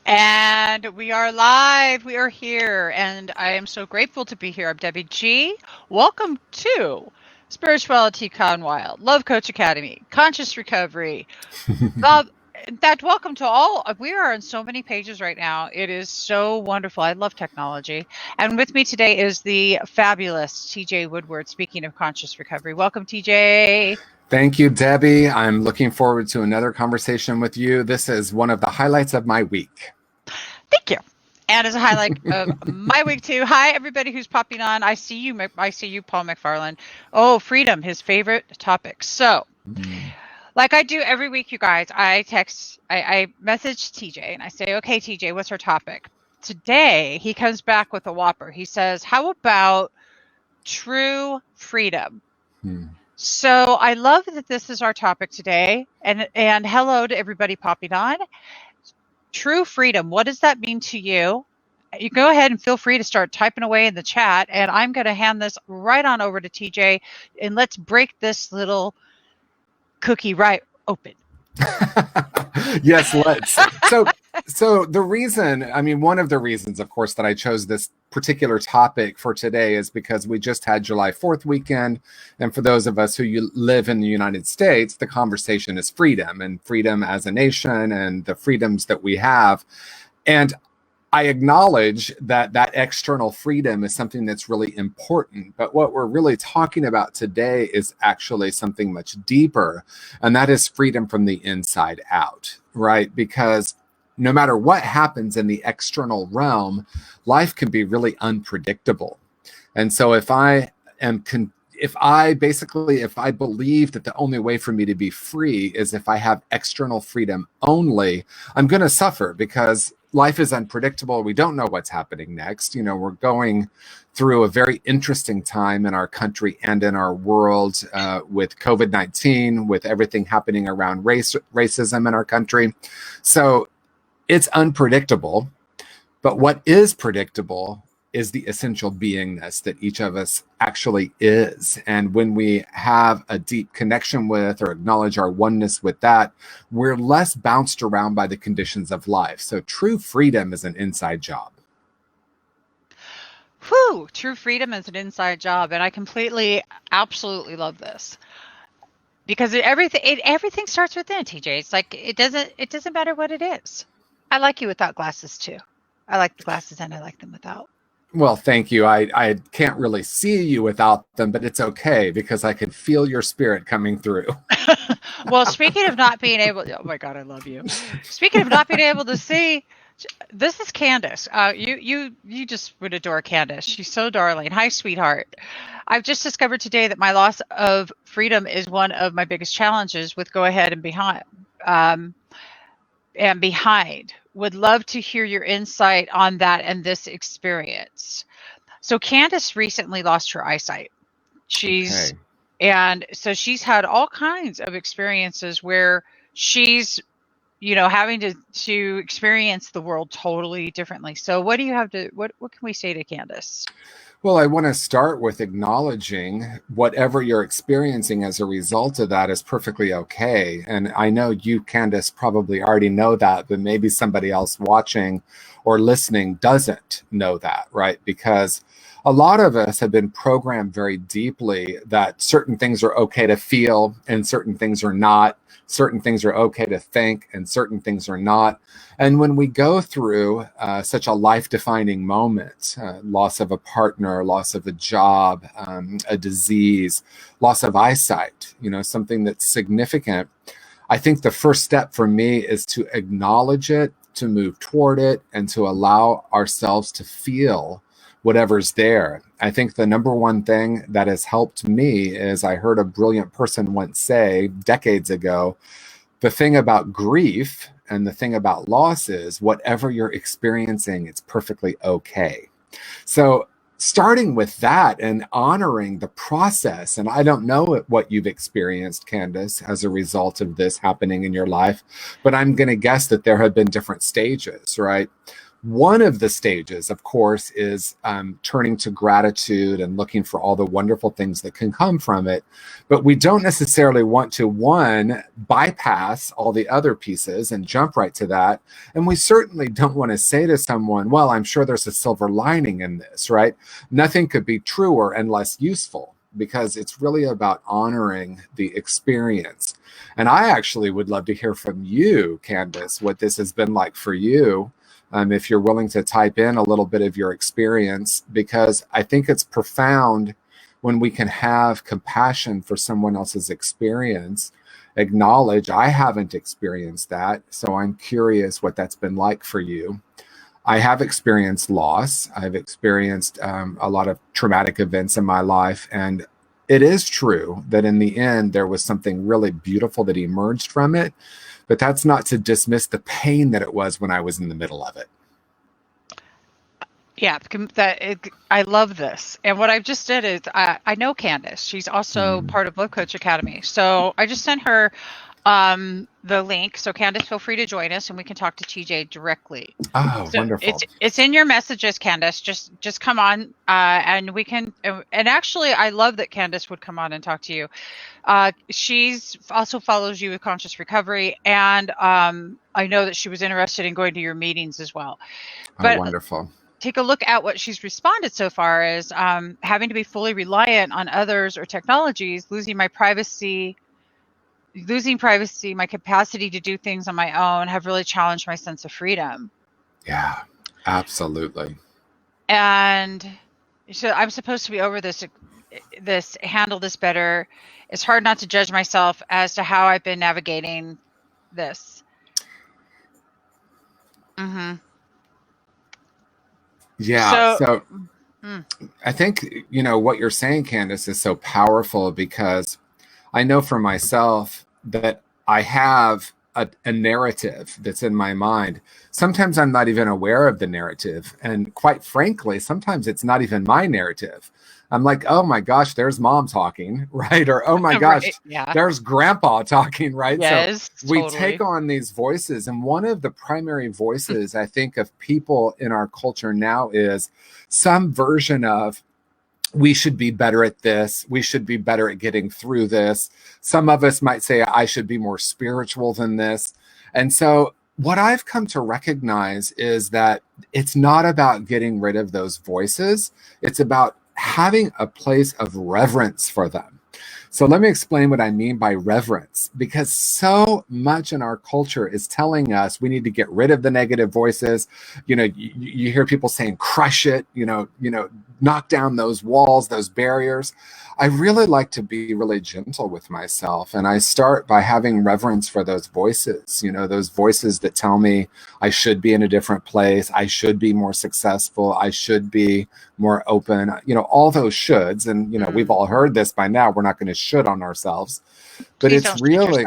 And we are live. We are here. And I am so grateful to be here. I'm Debbie G. Welcome to Spirituality Con Wild, Love Coach Academy, Conscious Recovery. In fact, welcome to all. We are on so many pages right now. It is so wonderful. I love technology. And with me today is the fabulous TJ Woodward, speaking of conscious recovery. Welcome, TJ. Thank you, Debbie. I'm looking forward to another conversation with you. This is one of the highlights of my week. Thank you. And as a highlight of my week too, hi everybody who's popping on. I see you, Paul McFarland. Oh, freedom, his favorite topic. So, like I do every week, you guys, I message TJ and I say, okay, TJ, what's our topic? Today, he comes back with a whopper. He says, how about true freedom? So I love that this is our topic today. And hello to everybody popping on. True freedom. What does that mean to you? You go ahead and feel free to start typing away in the chat. And I'm going to hand this right on over to TJ. And let's break this little cookie right open. Yes, let's. So the reason, one of the reasons, of course, that I chose this particular topic for today is because we just had July 4th weekend. And for those of us who live in the United States, the conversation is freedom and freedom as a nation and the freedoms that we have. And I acknowledge that external freedom is something that's really important. But what we're really talking about today is actually something much deeper. And that is freedom from the inside out, right? Because no matter what happens in the external realm, life can be really unpredictable. And so if I believe that the only way for me to be free is if I have external freedom only, I'm going to suffer because life is unpredictable. We don't know what's happening next. We're going through a very interesting time in our country and in our world with COVID-19, with everything happening around racism in our country. So it's unpredictable, but what is predictable is the essential beingness that each of us actually is. And when we have a deep connection with or acknowledge our oneness with that, we're less bounced around by the conditions of life. So true freedom is an inside job. Whew, true freedom is an inside job. And I absolutely love this. Because everything starts within, TJ. It's like it doesn't matter what it is. I like you without glasses too. I like the glasses and I like them without. Well, thank you. I can't really see you without them, but it's okay because I can feel your spirit coming through. Well, speaking of not being able, oh my God, I love you. Speaking of not being able to see, this is Candace. You just would adore Candace. She's so darling. Hi, sweetheart. I've just discovered today that my loss of freedom is one of my biggest challenges with go ahead and behind. Would love to hear your insight on that and this experience. So Candace recently lost her eyesight. And so she's had all kinds of experiences where she's, having to experience the world totally differently. So what can we say to Candace? Well, I want to start with acknowledging whatever you're experiencing as a result of that is perfectly okay. And I know you, Candace, probably already know that, but maybe somebody else watching or listening doesn't know that, right? Because a lot of us have been programmed very deeply that certain things are okay to feel and certain things are not. Certain things are okay to think and certain things are not. And when we go through such a life-defining moment, loss of a partner, loss of a job, a disease, loss of eyesight, something that's significant, I think the first step for me is to acknowledge it, to move toward it, and to allow ourselves to feel whatever's there. I think the number one thing that has helped me is I heard a brilliant person once say decades ago, the thing about grief and the thing about loss is whatever you're experiencing, it's perfectly okay. So starting with that and honoring the process, and I don't know what you've experienced, Candace, as a result of this happening in your life, but I'm going to guess that there have been different stages, right? One of the stages, of course, is turning to gratitude and looking for all the wonderful things that can come from it. But we don't necessarily want to, one, bypass all the other pieces and jump right to that. And we certainly don't want to say to someone, well, I'm sure there's a silver lining in this, right? Nothing could be truer and less useful, because it's really about honoring the experience. And I actually would love to hear from you, Candace, what this has been like for you. If you're willing to type in a little bit of your experience, because I think it's profound when we can have compassion for someone else's experience, acknowledge I haven't experienced that, so I'm curious what that's been like for you. I have experienced loss. I've experienced a lot of traumatic events in my life, and it is true that in the end, there was something really beautiful that emerged from it. But that's not to dismiss the pain that it was when I was in the middle of it. Yeah, I love this. And what I've just did is I know Candace. She's also part of Love Coach Academy. So I just sent her the link. So Candace, feel free to join us and we can talk to TJ directly. Oh, So wonderful. it's in your messages, Candace. Just come on and we can. And actually, I love that Candace would come on and talk to you. She's also follows you with Conscious Recovery, and I know that she was interested in going to your meetings as well. Oh, wonderful. Take a look at what she's responded so far as having to be fully reliant on others or technologies, losing privacy, my capacity to do things on my own have really challenged my sense of freedom. Yeah, absolutely. And so I'm supposed to be over handle this better. It's hard not to judge myself as to how I've been navigating this. Mm-hmm. Yeah. So I think, what you're saying, Candace, is so powerful, because I know for myself that I have a narrative that's in my mind. Sometimes I'm not even aware of the narrative. And quite frankly, sometimes it's not even my narrative. I'm like, oh my gosh, there's mom talking, right? Or, oh my gosh, Right, yeah. There's grandpa talking, right? Yes, so we totally. take on these voices. And one of the primary voices, I think, of people in our culture now is some version of, we should be better at this. We should be better at getting through this. Some of us might say, I should be more spiritual than this. And so what I've come to recognize is that it's not about getting rid of those voices. It's about having a place of reverence for them. So let me explain what I mean by reverence, because so much in our culture is telling us we need to get rid of the negative voices. You hear people saying, crush it, knock down those walls, those barriers. I really like to be really gentle with myself. And I start by having reverence for those voices, those voices that tell me I should be in a different place. I should be more successful. I should be more open, all those shoulds. And, we've all heard this by now. We're not going to should on ourselves, but Please it's really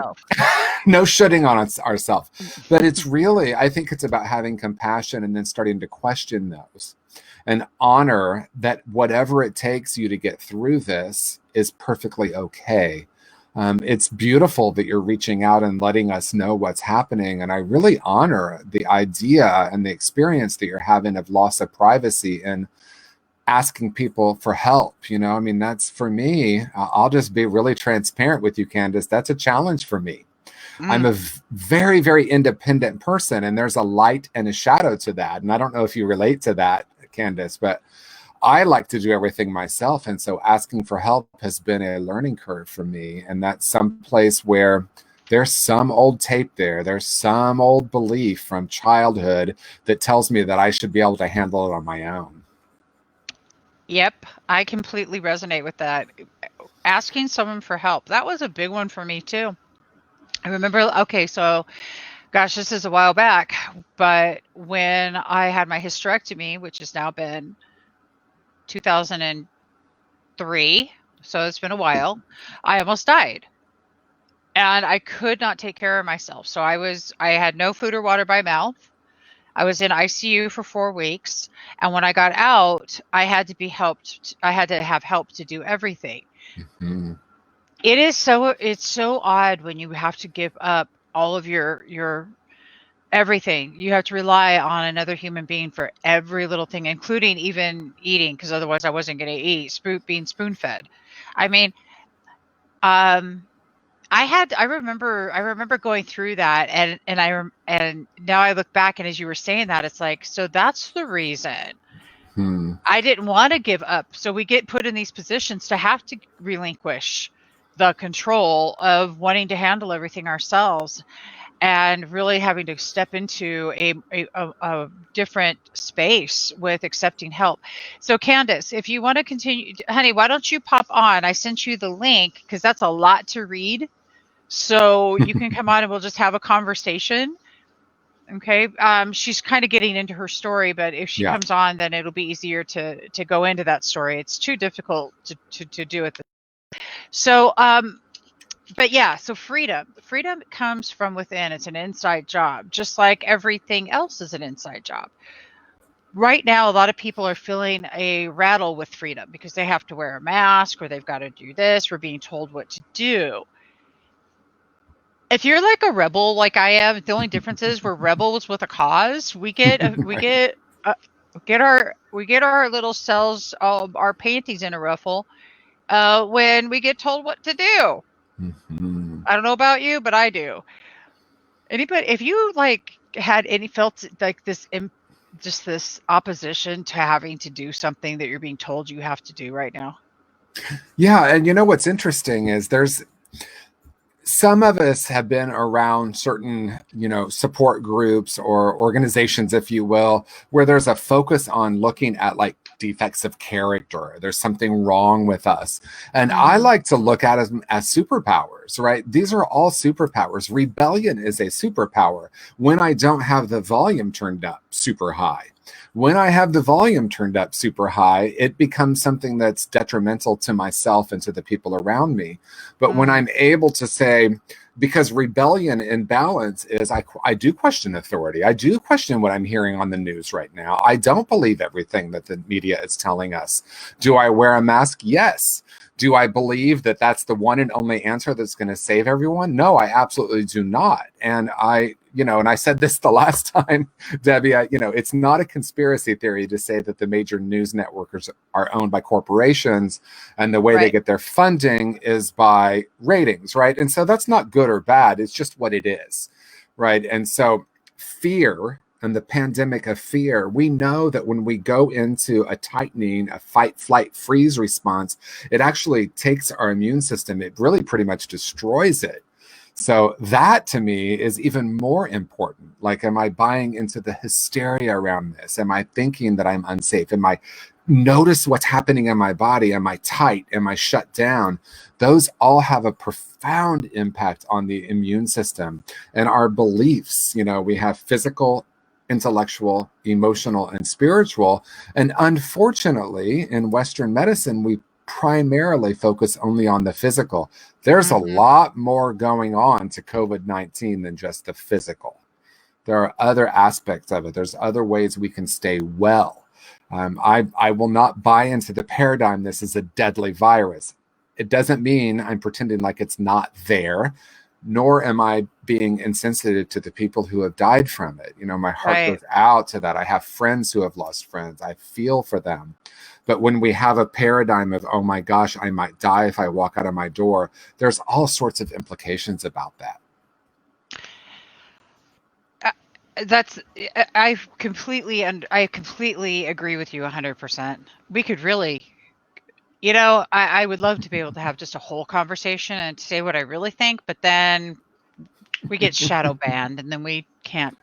no shoulding on ourselves. But it's really, I think it's about having compassion and then starting to question those and honor that whatever it takes you to get through this is perfectly okay. It's beautiful that you're reaching out and letting us know what's happening. And I really honor the idea and the experience that you're having of loss of privacy and asking people for help. That's, for me, I'll just be really transparent with you, Candace. That's a challenge for me. I'm a very, very independent person, and there's a light and a shadow to that. And I don't know if you relate to that, Candace, but I like to do everything myself. And so asking for help has been a learning curve for me. And that's some place where there's some old tape there. There's some old belief from childhood that tells me that I should be able to handle it on my own. Yep, I completely resonate with that. Asking someone for help, that was a big one for me too. I remember, gosh, this is a while back, but when I had my hysterectomy, which has now been 2003, so it's been a while, I almost died. And I could not take care of myself. So I had no food or water by mouth. I was in ICU for 4 weeks. And when I got out, I had to be helped. I had to have help to do everything. Mm-hmm. It's so odd when you have to give up all of your everything. You have to rely on another human being for every little thing, including even eating, because otherwise I wasn't going to eat. Being spoon fed. I mean, um, I remember going through that, and now I look back, and as you were saying that, it's like, so that's the reason Hmm. I didn't want to give up. So we get put in these positions to have to relinquish the control of wanting to handle everything ourselves, and really having to step into a different space with accepting help. So Candace, if you want to continue, honey, why don't you pop on? I sent you the link because that's a lot to read. So you can come on and we'll just have a conversation. Okay. She's kind of getting into her story, but if she Yeah. comes on, then it'll be easier to go into that story. It's too difficult to do it. So, but yeah, so freedom comes from within. It's an inside job, just like everything else is an inside job. Right now, a lot of people are feeling a rattle with freedom because they have to wear a mask or they've got to do this. We're being told what to do. If you're like a rebel, like I am, the only difference is we're rebels with a cause. We get our little selves, our panties in a ruffle, when we get told what to do. Mhm. I don't know about you, but I do. Anybody, if you like had any felt like this, just this opposition to having to do something that you're being told you have to do right now. Yeah, and you know what's interesting is there's some of us have been around certain, support groups or organizations, if you will, where there's a focus on looking at like defects of character. There's something wrong with us. And I Mm-hmm. like to look at them as superpowers, right? These are all superpowers. Rebellion is a superpower when I don't have the volume turned up super high. When I have the volume turned up super high, it becomes something that's detrimental to myself and to the people around me. But when Mm-hmm. I'm able to say, because rebellion in balance is I do question authority. I do question what I'm hearing on the news right now. I don't believe everything that the media is telling us. Do I wear a mask? Yes. Do I believe that that's the one and only answer that's going to save everyone? No, I absolutely do not. And I said this the last time, Debbie, it's not a conspiracy theory to say that the major news networks are owned by corporations and the way they Right. get their funding is by ratings, right? And so that's not good or bad. It's just what it is, right? And so fear and the pandemic of fear, we know that when we go into a tightening, a fight, flight, freeze response, it actually takes our immune system. It really pretty much destroys it. So that to me is even more important. Like, am I buying into the hysteria around this? Am I thinking that I'm unsafe? Am I notice what's happening in my body? Am I tight? Am I shut down? Those all have a profound impact on the immune system and our beliefs. We have physical, intellectual, emotional, and spiritual. And unfortunately, in Western medicine, we primarily focus only on the physical. There's a Mm-hmm. lot more going on to COVID-19 than just the physical. There are other aspects of it. There's other ways we can stay well. I will not buy into the paradigm this is a deadly virus. It doesn't mean I'm pretending like it's not there, nor am I being insensitive to the people who have died from it. My heart Right. goes out to that. I have friends who have lost friends. I feel for them. But when we have a paradigm of, oh my gosh, I might die if I walk out of my door, there's all sorts of implications about that. Uh, That's I completely agree with you 100%. We could really, I would love to be able to have just a whole conversation and say what I really think, but then we get shadow banned and then we can't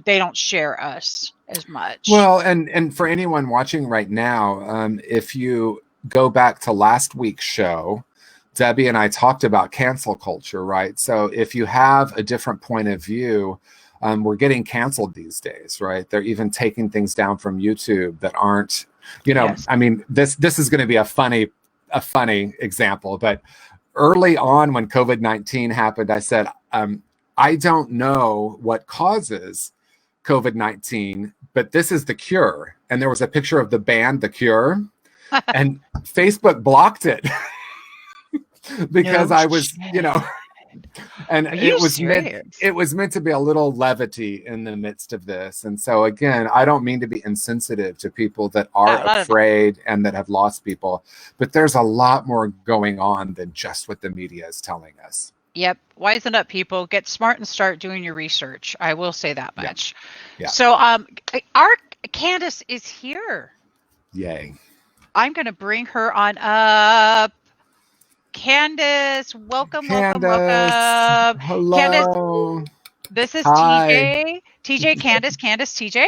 they don't share us as much. Well, and for anyone watching right now, if you go back to last week's show, Debbie and I talked about cancel culture, right? So if you have a different point of view, we're getting canceled these days, right? They're even taking things down from YouTube that aren't, Yes. I mean, this is going to be a funny example, but early on when COVID-19 happened, I said, I don't know what causes COVID-19, but this is the cure. And there was a picture of the band, The Cure, and Facebook blocked it because No I was, shit. And Are you serious? it was meant to be a little levity in the midst of this. And so again, I don't mean to be insensitive to people that are No, not at all. afraid and that have lost people, but there's a lot more going on than just what the media is telling us. Yep. Wisen up, people. Get smart and start doing your research. I will say that Yeah. much. Yeah. So, our Candace is here. Yay. I'm going to bring her on up. Candace, welcome, welcome, Candace. welcome. Candace, Hello. this is Hi. TJ. TJ, Candace, Candace, TJ.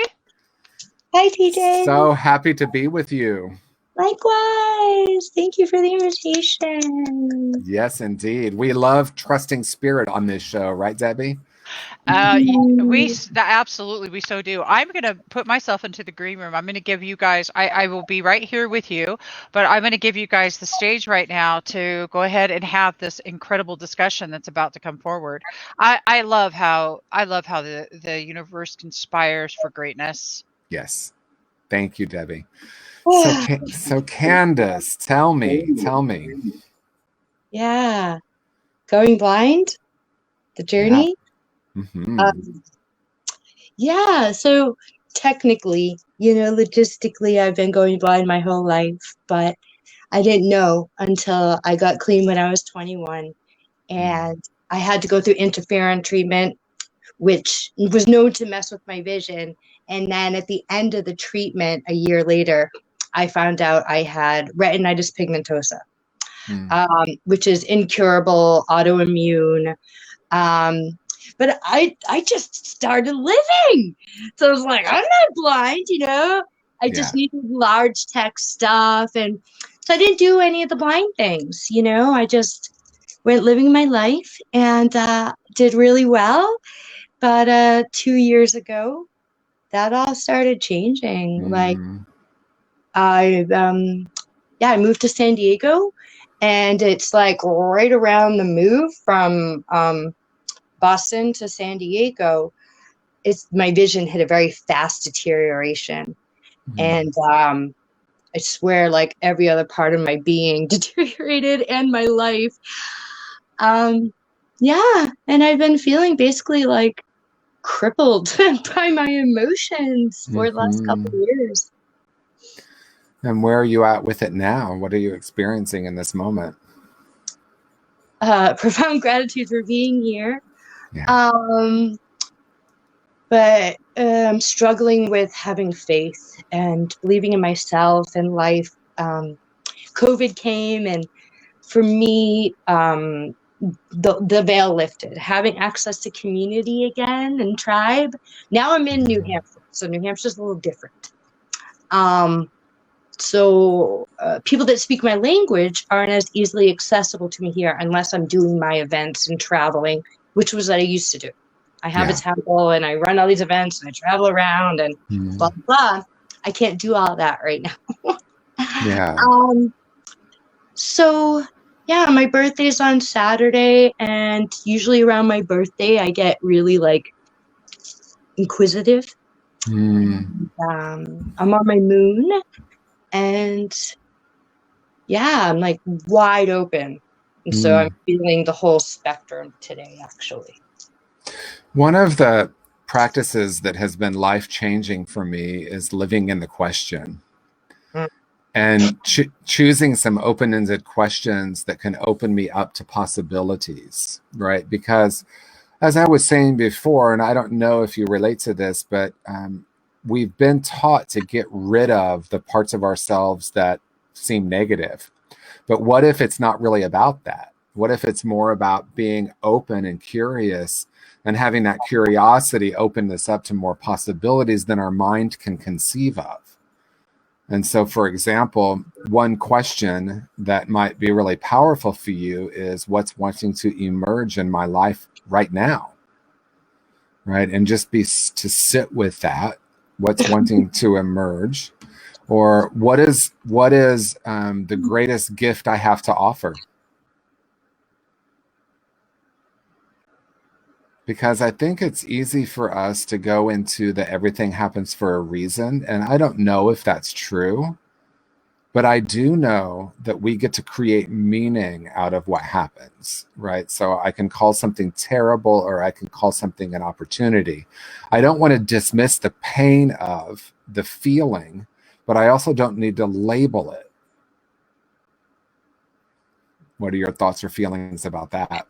Hi, TJ. So happy to be with you. Likewise. Thank you for the invitation. Yes, indeed. We love trusting spirit on this show, right, Debbie? Absolutely, we so do. I'm going to put myself into the green room. I'm going to give you guys, I will be right here with you, but I'm going to give you guys the stage right now to go ahead and have this incredible discussion that's about to come forward. I love how the universe conspires for greatness. Yes. Thank you, Debbie. So Candace, tell me. Yeah. Going blind? The journey? Yeah. Mm-hmm. Yeah, so technically, logistically, I've been going blind my whole life, but I didn't know until I got clean when I was 21. And I had to go through interferon treatment, which was known to mess with my vision. And then at the end of the treatment, a year later, I found out I had retinitis pigmentosa, which is incurable, autoimmune. But I just started living. So I was like, I'm not blind, I just needed large text stuff. And so I didn't do any of the blind things, I just went living my life and did really well. But 2 years ago, that all started changing. Like I moved to San Diego, and it's like right around the move from Boston to San Diego. My vision hit a very fast deterioration, and I swear, like every other part of my being deteriorated, and my life. And I've been feeling basically like crippled by my emotions for the last couple of years. And where are you at with it now? What are you experiencing in this moment? Profound gratitude for being here. Yeah. But I'm struggling with having faith and believing in myself and life. COVID came, and for me, the veil lifted, having access to community again and tribe. Now I'm in New Hampshire, so New Hampshire's a little different. So people that speak my language aren't as easily accessible to me here unless I'm doing my events and traveling, which was what I used to do. I have a temple and I run all these events and I travel around and blah, blah, blah. I can't do all that right now. So my birthday's on Saturday, and usually around my birthday, I get really like inquisitive. I'm on my moon, and I'm like wide open. And so I'm feeling the whole spectrum today, actually. One of the practices that has been life-changing for me is living in the question. And choosing some open-ended questions that can open me up to possibilities, right? Because as I was saying before, and I don't know if you relate to this, but we've been taught to get rid of the parts of ourselves that seem negative. But what if it's not really about that? What if it's more about being open and curious and having that curiosity open us up to more possibilities than our mind can conceive of? And so, for example, one question that might be really powerful for you is what's wanting to emerge in my life right now, right? And just to sit with that, what's wanting to emerge, or what is the greatest gift I have to offer? Because I think it's easy for us to go into the everything happens for a reason. And I don't know if that's true. But I do know that we get to create meaning out of what happens, right? So I can call something terrible or I can call something an opportunity. I don't want to dismiss the pain of the feeling, but I also don't need to label it. What are your thoughts or feelings about that?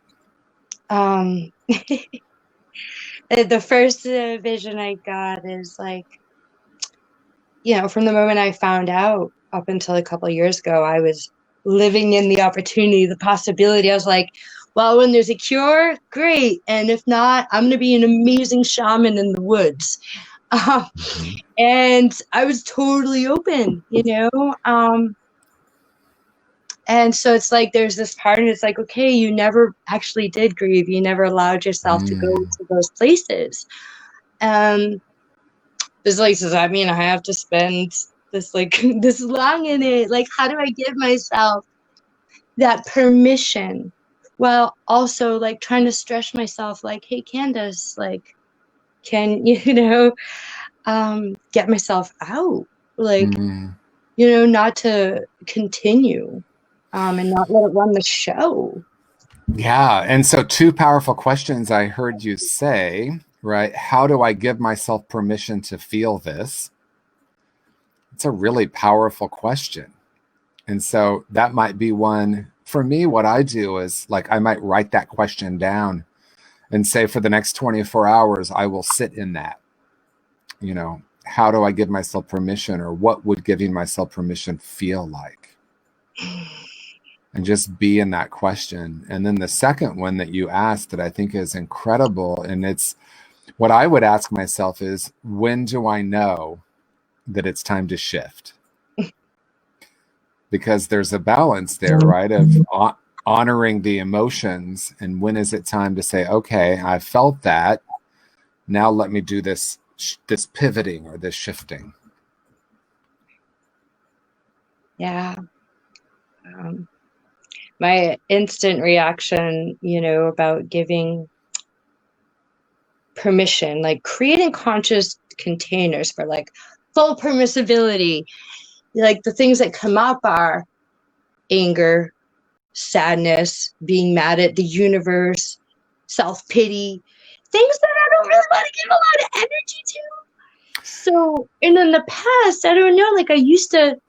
The first vision I got is like, from the moment I found out up until a couple of years ago, I was living in the opportunity, the possibility. I was like, well, when there's a cure, great. And if not, I'm going to be an amazing shaman in the woods. And I was totally open, and so it's like there's this part, and it's like, okay, you never actually did grieve. You never allowed yourself to go to those places. This places, I mean, I have to spend this this long in it. Like, how do I give myself that permission while also like trying to stretch myself? Like, hey, Candace, like, can get myself out? Like, not to continue. And not let it run the show. Yeah. And so 2 powerful questions I heard you say, right? How do I give myself permission to feel this? It's a really powerful question. And so that might be one for me. What I do is like, I might write that question down and say for the next 24 hours, I will sit in that. How do I give myself permission, or what would giving myself permission feel like? And just be in that question. And then the second one that you asked that I think is incredible, and it's what I would ask myself is, when do I know that it's time to shift? Because there's a balance there, right? Of honoring the emotions. And when is it time to say, okay, I felt that. Now let me do this pivoting or this shifting. Yeah. My instant reaction, about giving permission, like creating conscious containers for like full permissibility. Like the things that come up are anger, sadness, being mad at the universe, self-pity, things that I don't really want to give a lot of energy to. So, and in the past, I don't know, like I used to.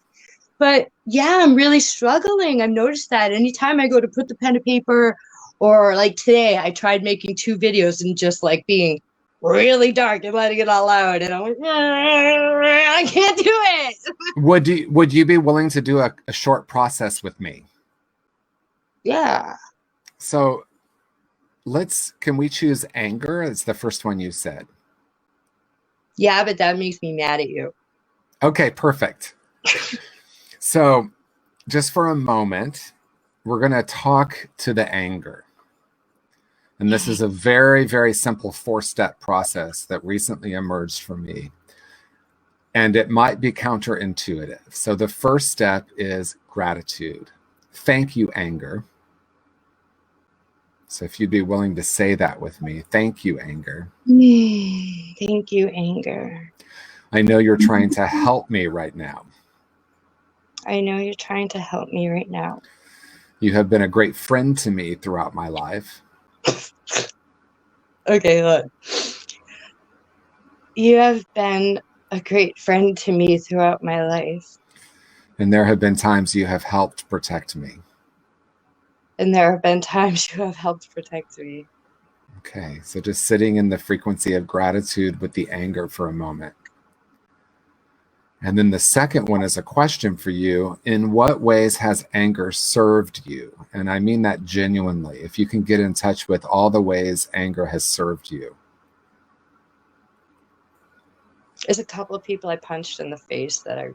But yeah, I'm really struggling. I've noticed that anytime I go to put the pen to paper, or like today, I tried making 2 videos and just like being really dark and letting it all out. And I'm like, I can't do it. Would you be willing to do a short process with me? Yeah. So can we choose anger? It's the first one you said. Yeah, but that makes me mad at you. Okay, perfect. So just for a moment, we're going to talk to the anger. And this is a very, very simple 4-step process that recently emerged for me. And it might be counterintuitive. So the first step is gratitude. Thank you, anger. So if you'd be willing to say that with me, thank you, anger. Thank you, anger. I know you're trying to help me right now. I know you're trying to help me right now. You have been a great friend to me throughout my life. Okay, look. You have been a great friend to me throughout my life. And there have been times you have helped protect me. And there have been times you have helped protect me. Okay, so just sitting in the frequency of gratitude with the anger for a moment. And then the second one is a question for you. In what ways has anger served you? And I mean that genuinely. If you can get in touch with all the ways anger has served you. There's a couple of people I punched in the face that I'm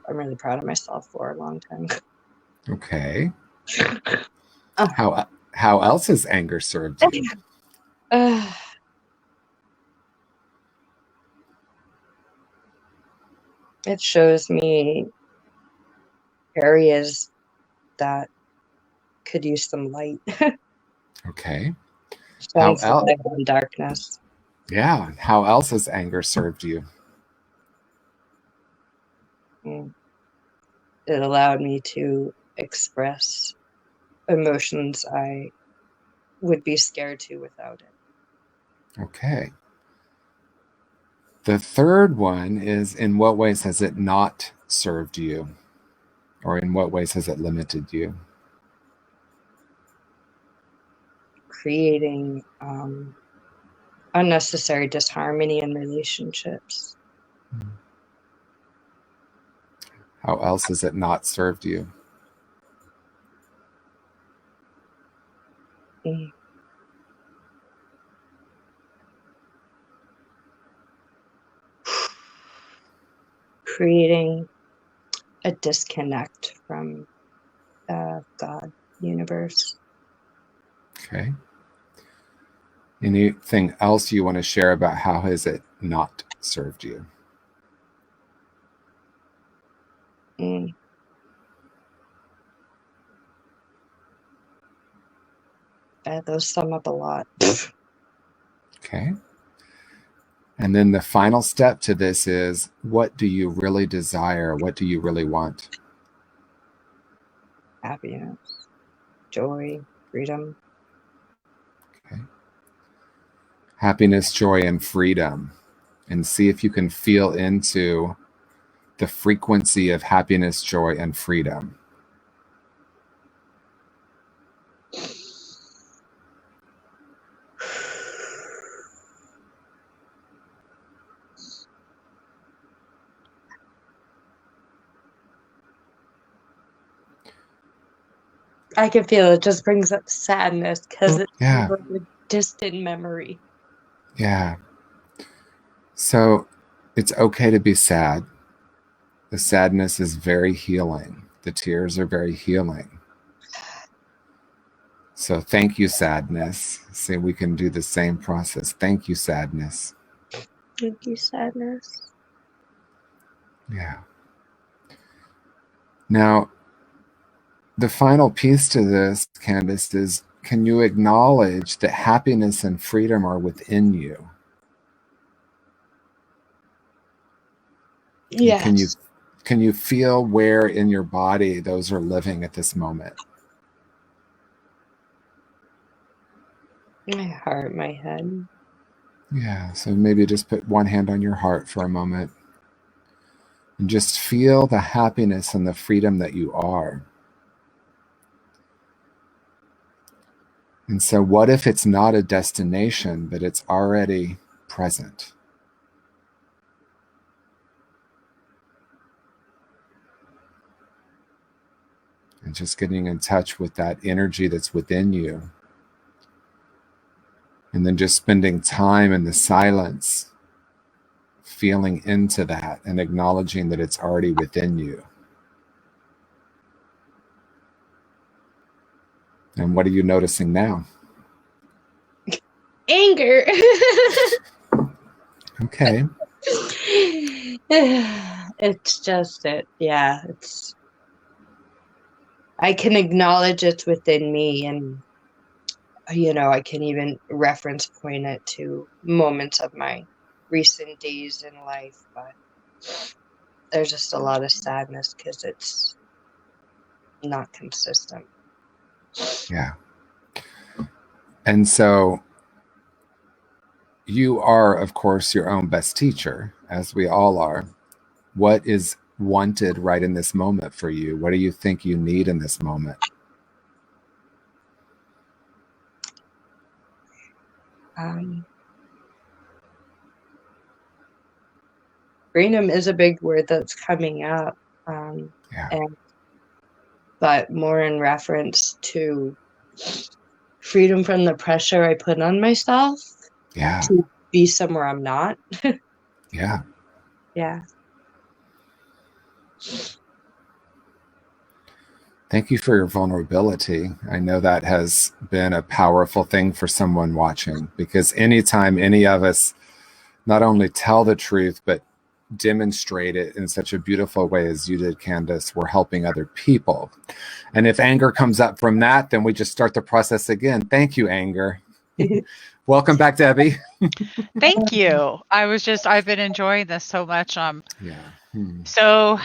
really proud of myself for a long time. Okay. How else has anger served you? It shows me areas that could use some light. Okay. Shines the light in darkness. Yeah. How else has anger served you? it allowed me to express emotions I would be scared to without it. Okay. The third one is, in what ways has it not served you? Or in what ways has it limited you? Creating unnecessary disharmony in relationships. How else has it not served you? Mm. Creating a disconnect from God, universe. Okay. Anything else you want to share about how has it not served you? Mm. Those sum up a lot. Okay. And then the final step to this is, what do you really desire? What do you really want? Happiness, joy, freedom. Okay. Happiness, joy, and freedom. And see if you can feel into the frequency of happiness, joy, and freedom. I can feel it just brings up sadness because it's Yeah. like a distant memory. Yeah. So it's okay to be sad. The sadness is very healing. The tears are very healing. So thank you, sadness. See, we can do the same process. Thank you, sadness. Thank you, sadness. Yeah. Now, the final piece to this, Candace, is, can you acknowledge that happiness and freedom are within you? Yes. Can you feel where in your body those are living at this moment? My heart, my head. Yeah, so maybe just put one hand on your heart for a moment and just feel the happiness and the freedom that you are. And so what if it's not a destination, but it's already present? And just getting in touch with that energy that's within you. And then just spending time in the silence, feeling into that and acknowledging that it's already within you. And what are you noticing now? Anger. Okay. It's just it. Yeah, I can acknowledge it's within me, and I can even reference point it to moments of my recent days in life, but there's just a lot of sadness because it's not consistent. Yeah. And so you are, of course, your own best teacher, as we all are. What is wanted right in this moment for you? What do you think you need in this moment? Freedom is a big word that's coming up, but more in reference to freedom from the pressure I put on myself to be somewhere I'm not. Yeah. Yeah. Thank you for your vulnerability. I know that has been a powerful thing for someone watching, because anytime any of us not only tell the truth, but demonstrate it in such a beautiful way as you did, Candace, we're helping other people. And if anger comes up from that, then we just start the process again. Thank you, anger. Welcome back, Debbie. Thank you. I've been enjoying this so much. Yeah. So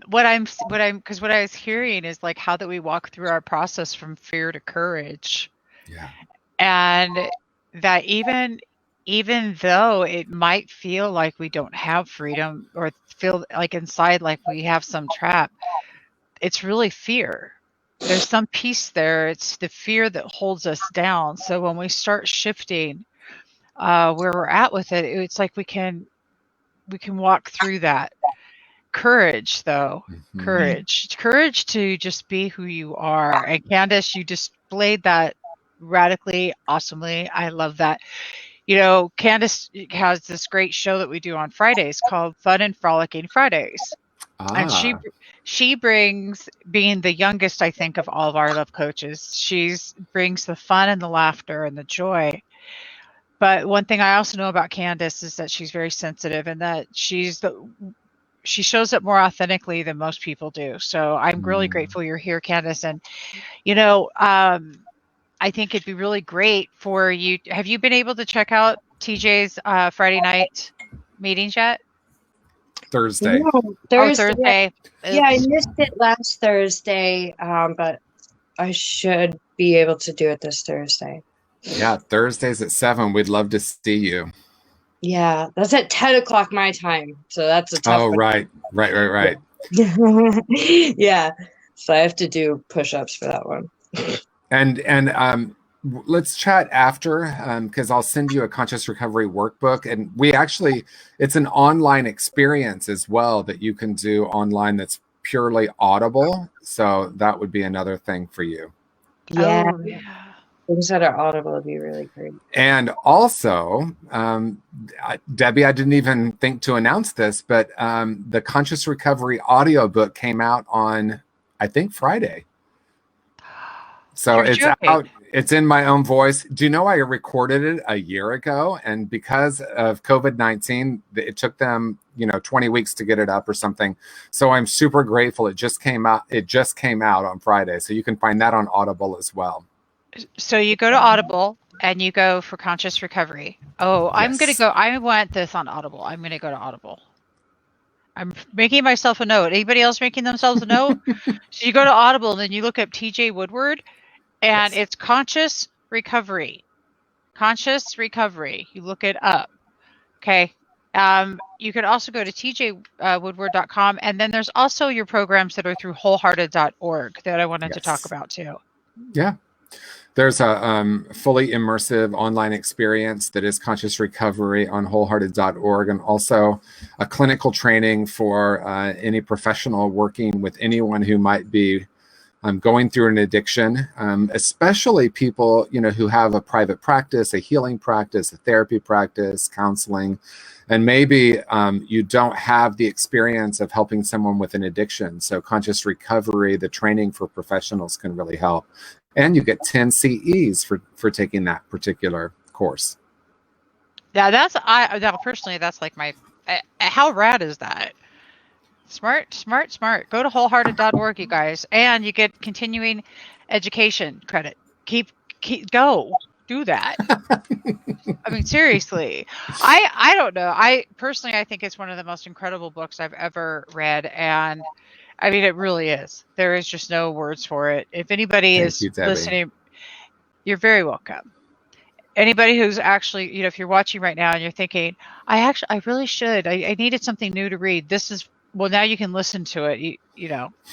because what I was hearing is like how that we walk through our process from fear to courage. Yeah. And that even though it might feel like we don't have freedom or feel like inside like we have some trap, it's really fear. There's some peace there. It's the fear that holds us down. So when we start shifting where we're at with it, it's like we can walk through that. Courage, though. Courage to just be who you are. And Candace, you displayed that radically, awesomely. I love that. You know, Candace has this great show that we do on Fridays called Fun and Frolicking Fridays. And she brings, being the youngest, I think, of all of our love coaches, brings the fun and the laughter and the joy. But one thing I also know about Candace is that she's very sensitive and that she shows up more authentically than most people do. So I'm really grateful you're here, Candace. And, you know, I think it'd be really great for you. Have you been able to check out TJ's Friday night meetings yet? Thursday. No, Thursday. Yeah, I missed it last Thursday, but I should be able to do it this Thursday. Yeah, Thursdays at 7. We'd love to see you. Yeah, that's at 10 o'clock my time, so that's a tough one. Right. Yeah, so I have to do push-ups for that one. And let's chat after, because I'll send you a conscious recovery workbook, and it's an online experience as well that you can do online that's purely audible. So that would be another thing for you. Yeah. Oh, yeah. Things that are audible would be really great. And also, Debbie, I didn't even think to announce this, but the Conscious Recovery audiobook came out on, I think, Friday. So You're it's joking. out. It's in my own voice. Do you know I recorded it a year ago? And because of COVID-19, it took them, 20 weeks to get it up or something. So I'm super grateful. It just came out. It just came out on Friday. So you can find that on Audible as well. So you go to Audible and you go for Conscious Recovery. Oh, I'm Yes. going to go. I want this on Audible. I'm going to go to Audible. I'm making myself a note. Anybody else making themselves a note? So you go to Audible and then you look up TJ Woodward and Yes. it's Conscious Recovery. Conscious Recovery. You look it up. Okay. You can also go to tjwoodward.com and then there's also your programs that are through wholehearted.org that I wanted to talk about too. Yeah. There's a fully immersive online experience that is Conscious Recovery on wholehearted.org, and also a clinical training for any professional working with anyone who might be going through an addiction, especially people, who have a private practice, a healing practice, a therapy practice, counseling, and maybe you don't have the experience of helping someone with an addiction. So Conscious Recovery, the training for professionals, can really help. And you get 10 CEs for taking that particular course. Yeah, personally, that's like how rad is that? Smart. Go to wholehearted.org, you guys, and you get continuing education credit. Go do that. I mean, seriously, I don't know. I think it's one of the most incredible books I've ever read, and I mean, it really is. There is just no words for it. If anybody is listening, you're very welcome. Anybody who's actually, if you're watching right now and you're thinking, I really should. I needed something new to read. Now you can listen to it,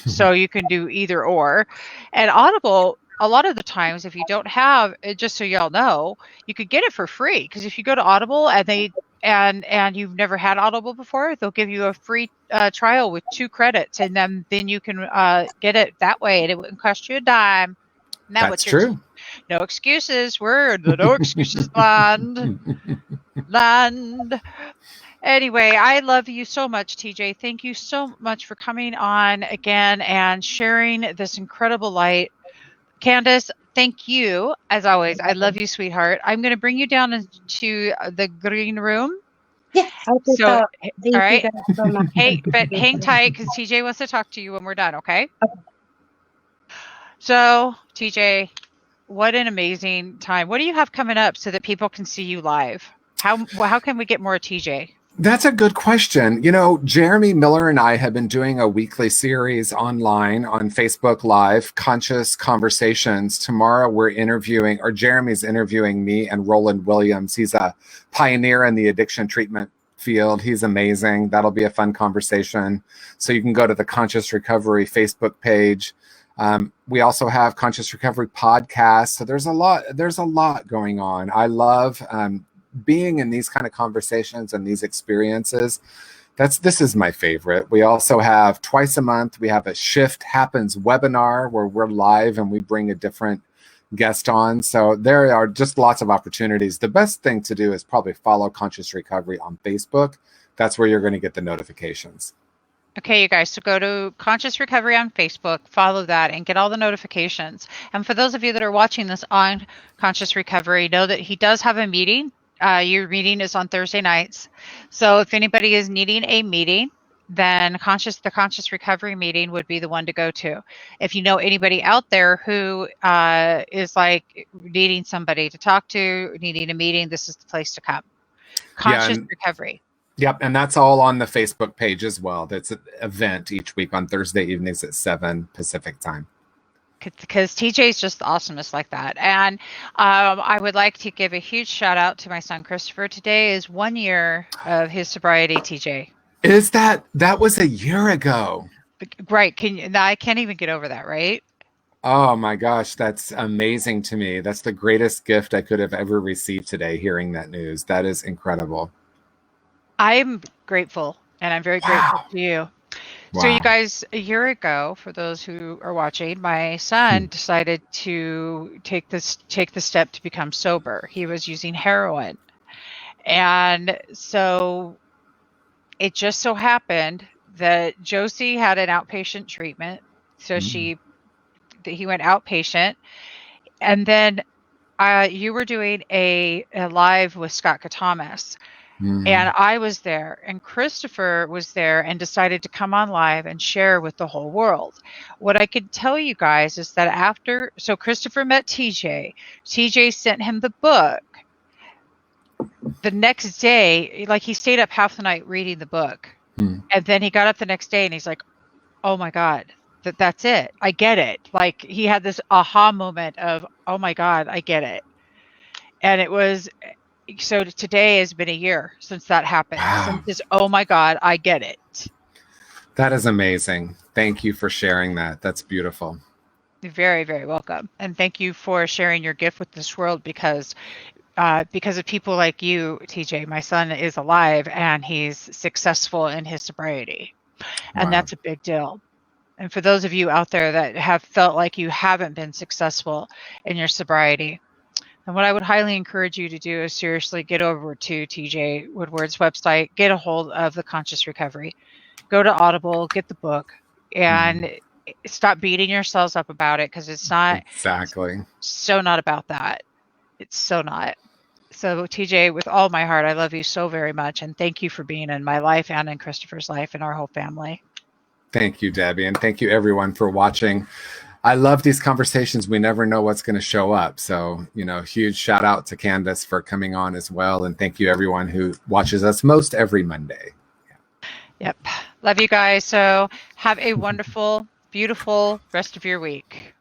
so you can do either or. And Audible, a lot of the times, if you don't have it, just so y'all know, you could get it for free. Because if you go to Audible and you've never had Audible before, they'll give you a free trial with 2 credits, and then you can get it that way, and it wouldn't cost you a dime. That's true. No excuses. We're in the no excuses land. Anyway, I love you so much, TJ. Thank you so much for coming on again and sharing this incredible light. Candace, thank you, as always. I love you, sweetheart. I'm going to bring you down into the green room. Yeah. So, all right. So much. Hey, but hang tight because TJ wants to talk to you when we're done, okay? So, TJ, what an amazing time. What do you have coming up so that people can see you live? How can we get more TJ? That's a good question. You know, Jeremy Miller and I have been doing a weekly series online on Facebook Live, Conscious Conversations. Tomorrow we're interviewing, or Jeremy's interviewing me and Roland Williams. He's a pioneer in the addiction treatment field. He's amazing. That'll be a fun conversation. So you can go to the Conscious Recovery Facebook page. We also have Conscious Recovery podcast. So there's a lot going on. I love being in these kind of conversations and these experiences. This is my favorite. We also have twice a month, we have a Shift Happens webinar where we're live and we bring a different guest on. So there are just lots of opportunities. The best thing to do is probably follow Conscious Recovery on Facebook. That's where you're going to get the notifications. Okay, you guys, so go to Conscious Recovery on Facebook, follow that, and get all the notifications. And for those of you that are watching this on Conscious Recovery, know that he does have a meeting. Your meeting is on Thursday nights. So if anybody is needing a meeting, then the Conscious Recovery meeting would be the one to go to. If you know anybody out there who is like needing somebody to talk to, needing a meeting, this is the place to come. Conscious Recovery. Yep, and that's all on the Facebook page as well. That's an event each week on Thursday evenings at 7 Pacific time. Because TJ is just the awesomest like that. And I would like to give a huge shout out to my son Christopher. Today is 1 year of his sobriety, TJ. That was a year ago? Right. I can't even get over that, right? Oh my gosh, that's amazing to me. That's the greatest gift I could have ever received today, hearing that news. That is incredible. I'm grateful, and I'm very grateful to you. Wow. So you guys, a year ago, for those who are watching, my son decided to take the step to become sober. He was using heroin. And so it just so happened that Josie had an outpatient treatment. So he went outpatient. And then you were doing a live with Scott Katamas. And I was there, and Christopher was there and decided to come on live and share with the whole world. What I could tell you guys is that so Christopher met TJ. TJ sent him the book. The next day, like, he stayed up half the night reading the book. And then he got up the next day and he's like, oh my God, that's it. I get it. Like, he had this aha moment of, oh my God, I get it. And it was... So today has been a year since that happened. Wow. Since this, oh my God, I get it. That is amazing. Thank you for sharing that. That's beautiful. You're very, very welcome. And thank you for sharing your gift with this world, because of people like you, TJ. My son is alive and he's successful in his sobriety. And that's a big deal. And for those of you out there that have felt like you haven't been successful in your sobriety, and what I would highly encourage you to do is seriously get over to TJ Woodward's website, get a hold of the Conscious Recovery, go to Audible, get the book, and stop beating yourselves up about it, because it's not not about that. It's so not. So TJ, with all my heart, I love you so very much, and thank you for being in my life and in Christopher's life and our whole family. Thank you, Debbie, and thank you everyone for watching. I love these conversations. We never know what's going to show up. So, huge shout out to Candace for coming on as well. And thank you everyone who watches us most every Monday. Yep. Love you guys. So have a wonderful, beautiful rest of your week.